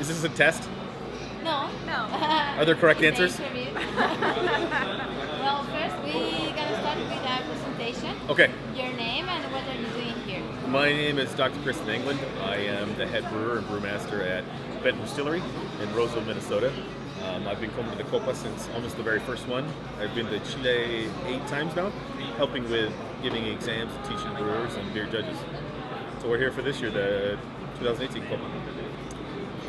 Is this a test? No. Are there correct answers? Well, first we're gonna start with our presentation. Okay. Your name and what are you doing here? My name is Dr. Kristen England. I am the head brewer and brewmaster at Bent Brewstillery in Roseville, Minnesota. I've been coming to the Copa since almost the very first one. I've been to Chile 8 times now, helping with giving exams and teaching brewers and beer judges. So we're here for this year, the 2018 Copa.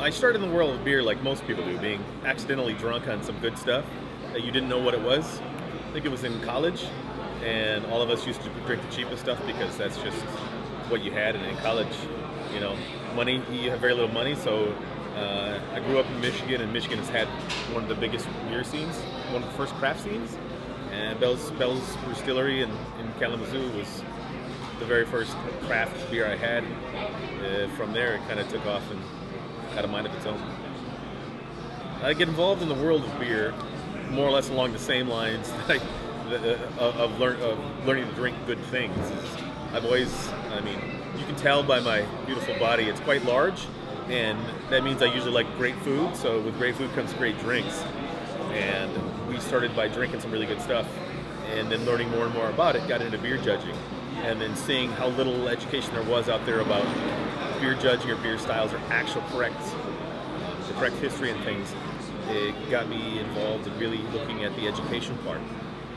I started in the world of beer like most people do, being accidentally drunk on some good stuff that you didn't know what it was. I think it was in college, and all of us used to drink the cheapest stuff because that's just what you had. And in college, you know, you have very little money, so I grew up in Michigan, and Michigan has had one of the biggest beer scenes, one of the first craft scenes, and Bell's Brewstillery in Kalamazoo was the very first craft beer I had. From there, it kind of took off and had a mind of its own. I get involved in the world of beer more or less along the same lines of learning to drink good things. I've always, you can tell by my beautiful body, it's quite large, and that means I usually like great food, so with great food comes great drinks. And we started by drinking some really good stuff, and then learning more and more about it, got into beer judging, and then seeing how little education there was out there about beer judging or beer styles or actual correct history and things. It got me involved in really looking at the education part.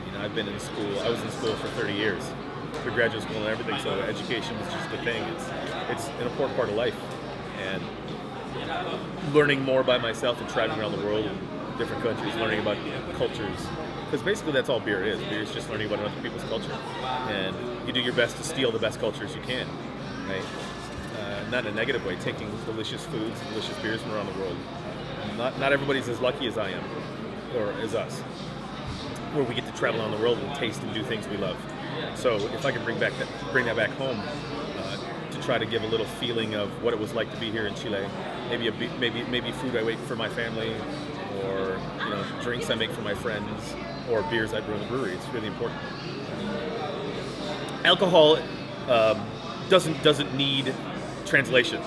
You know, I was in school for 30 years, for graduate school and everything, so education was just the thing. It's an important part of life. And learning more by myself and traveling around the world in different countries, learning about cultures, because basically that's all beer is. Beer is just learning about other people's culture, and you do your best to steal the best cultures you can, right? Not in a negative way, taking delicious foods, delicious beers from around the world. Not everybody's as lucky as I am, or as us, where we get to travel around the world and taste and do things we love. So if I could bring that back home, to try to give a little feeling of what it was like to be here in Chile, maybe food I make for my family, or drinks I make for my friends, or beers I brew in the brewery. It's really important. Alcohol doesn't need translation,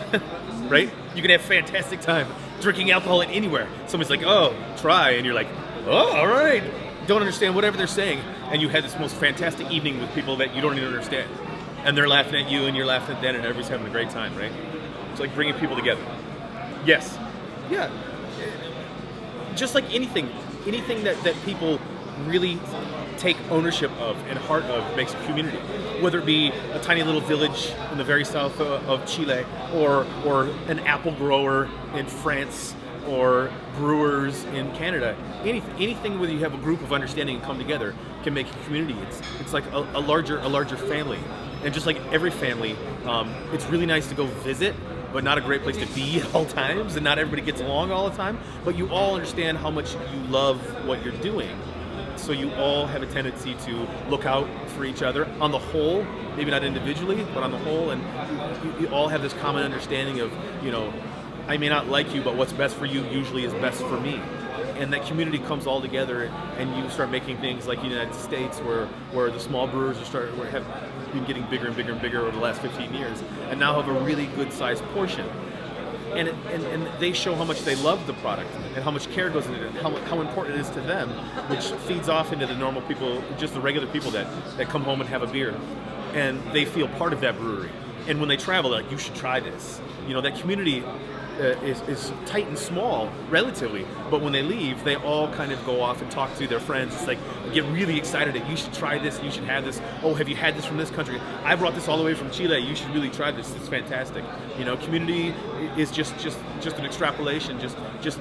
right? You can have a fantastic time drinking alcohol anywhere. Somebody's like, "Oh, try," and you're like, "Oh, all right." Don't understand whatever they're saying, and you had this most fantastic evening with people that you don't even understand, and they're laughing at you, and you're laughing at them, and everybody's having a great time, right? It's like bringing people together. Yes, yeah. Just like anything that people really take ownership of and heart of makes a community. Whether it be a tiny little village in the very south of Chile, or an apple grower in France, or brewers in Canada. Anything where you have a group of understanding and come together can make a community. It's like a larger family. And just like every family, it's really nice to go visit, but not a great place to be at all times, and not everybody gets along all the time, but you all understand how much you love what you're doing. So you all have a tendency to look out for each other on the whole, maybe not individually, but on the whole, and you all have this common understanding of, I may not like you, but what's best for you usually is best for me. And that community comes all together, and you start making things like in the United States, where the small brewers have been getting bigger and bigger and bigger over the last 15 years, and now have a really good sized portion. And they show how much they love the product and how much care goes into it, how important it is to them, which feeds off into the normal people, just the regular people that come home and have a beer, and they feel part of that brewery. And when they travel, they're like, you should try this. That community is tight and small, relatively, but when they leave, they all kind of go off and talk to their friends. It's like, get really excited that you should try this, you should have this. Oh, have you had this from this country? I brought this all the way from Chile. You should really try this. It's fantastic. Community is just an extrapolation, just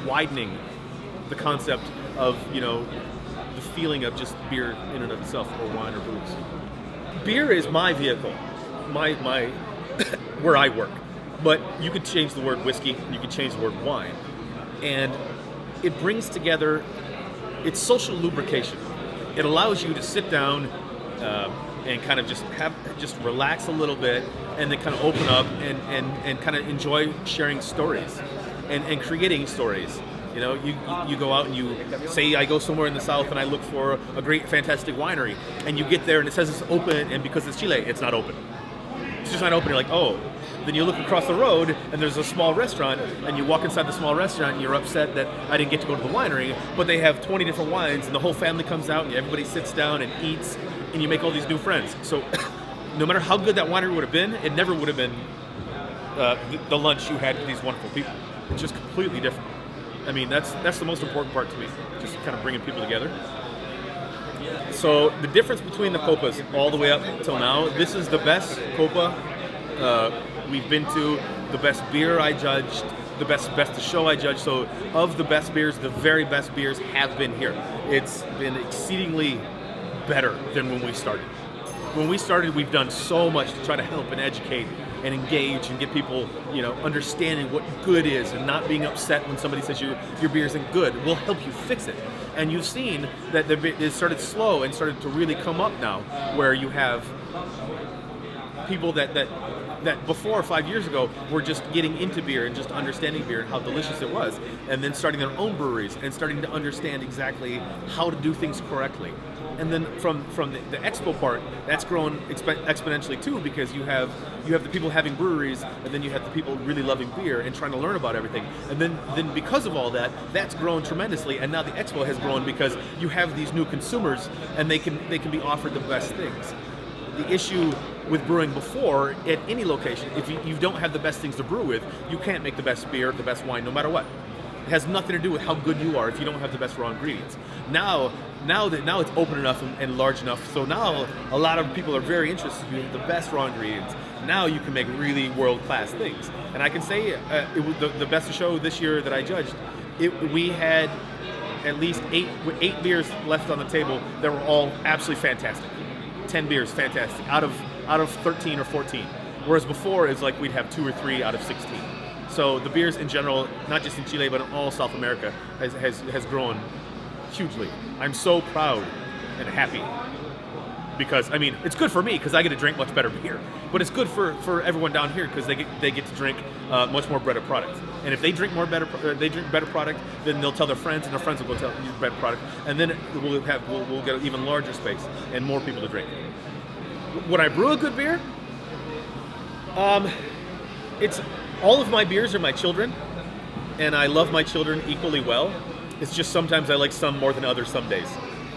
widening the concept of the feeling of just beer in and of itself, or wine or booze. Beer is my vehicle, my where I work. But you could change the word whiskey, you could change the word wine. And it brings together, it's social lubrication. It allows you to sit down and kind of just relax a little bit, and then kind of open up and kind of enjoy sharing stories and creating stories. You go out and you say, I go somewhere in the south and I look for a great, fantastic winery, and you get there and it says it's open, and because it's Chile, it's not open. It's just not open. You're like, oh, Then you look across the road and there's a small restaurant, and you walk inside the small restaurant and you're upset that I didn't get to go to the winery, but they have 20 different wines and the whole family comes out and everybody sits down and eats and you make all these new friends. So no matter how good that winery would have been, it never would have been the lunch you had with these wonderful people. It's just completely different. I mean, that's the most important part to me, just kind of bringing people together. So the difference between the Copas all the way up till now, this is the best Copa we've been to, the best beer I judged, the best of show I judged. So of the best beers, the very best beers have been here. It's been exceedingly better than when we started. When we started, we've done so much to try to help and educate and engage and get people, understanding what good is and not being upset when somebody says your beer isn't good. We'll help you fix it. And you've seen that it started slow and started to really come up now, where you have people that before 5 years ago were just getting into beer and just understanding beer and how delicious it was, and then starting their own breweries and starting to understand exactly how to do things correctly. And then from the expo part, that's grown exponentially too, because you have the people having breweries, and then you have the people really loving beer and trying to learn about everything. And then because of all that, that's grown tremendously. And now the expo has grown because you have these new consumers, and they can be offered the best things. The issue with brewing before at any location, if you don't have the best things to brew with, you can't make the best beer, the best wine, no matter what. It has nothing to do with how good you are if you don't have the best raw ingredients. Now it's open enough and large enough, so now a lot of people are very interested in the best raw ingredients. Now you can make really world-class things. And I can say it was the best of show this year that I judged. We had at least eight beers left on the table that were all absolutely fantastic. 10 beers, fantastic, out of 13 or 14. Whereas before, it's like we'd have 2 or 3 out of 16. So the beers in general, not just in Chile, but in all South America, has grown hugely. I'm so proud and happy because, I mean, it's good for me because I get to drink much better beer, but it's good for everyone down here because they get to drink much more better product. And if they drink better product, then they'll tell their friends, and their friends will go tell you better product, and then we'll get an even larger space and more people to drink. When I brew a good beer, it's all of my beers are my children, and I love my children equally well. It's just sometimes I like some more than others some days.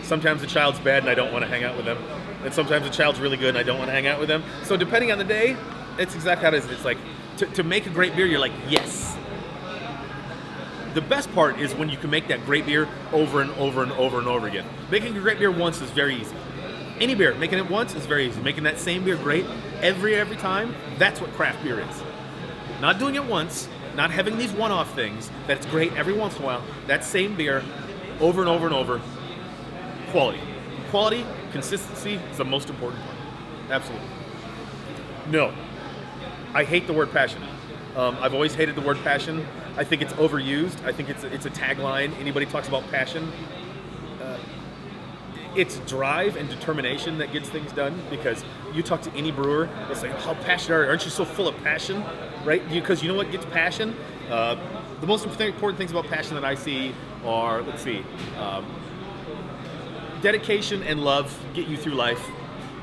Sometimes the child's bad and I don't want to hang out with them. And sometimes the child's really good and I don't want to hang out with them. So depending on the day, it's exactly how it is. It's like, to make a great beer, you're like, yes. The best part is when you can make that great beer over and over and over and over again. Making a great beer once is very easy. Any beer, making it once is very easy. Making that same beer great every time, that's what craft beer is. Not doing it once, not having these one-off things that's great every once in a while. That same beer over and over and over. Quality, consistency is the most important part. Absolutely. No, I hate the word passion. I've always hated the word passion. I think it's overused. I think it's a tagline. Anybody talks about passion, it's drive and determination that gets things done, because you talk to any brewer, they'll say, how passionate are you? Aren't you so full of passion? Right? Because you know what gets passion? The most important things about passion that I see are, dedication and love get you through life.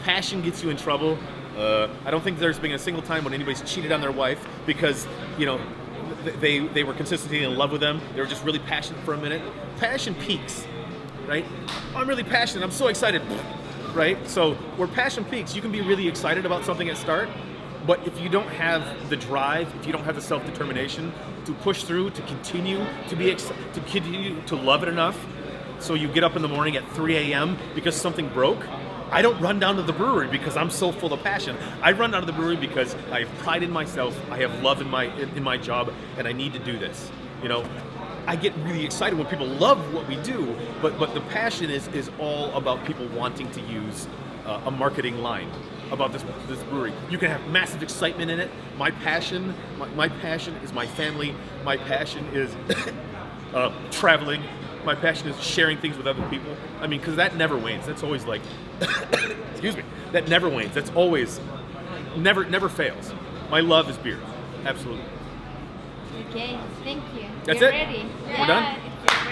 Passion gets you in trouble. I don't think there's been a single time when anybody's cheated on their wife because, they were consistently in love with them. They were just really passionate for a minute. Passion peaks, right? I'm really passionate. I'm so excited, right? So where passion peaks, you can be really excited about something at start, but if you don't have the drive, if you don't have the self-determination to push through, to continue to love it enough, so you get up in the morning at 3 a.m. because something broke. I don't run down to the brewery because I'm so full of passion. I run down to the brewery because I have pride in myself, I have love in my job, and I need to do this. I get really excited when people love what we do, but the passion is all about people wanting to use a marketing line about this brewery. You can have massive excitement in it. My passion is my family. My passion is traveling. My passion is sharing things with other people. I mean, because that never wanes. That's always like, excuse me, that never wanes. That's always, never fails. My love is beer. Absolutely. Okay, thank you. That's You're it? ready. We're done?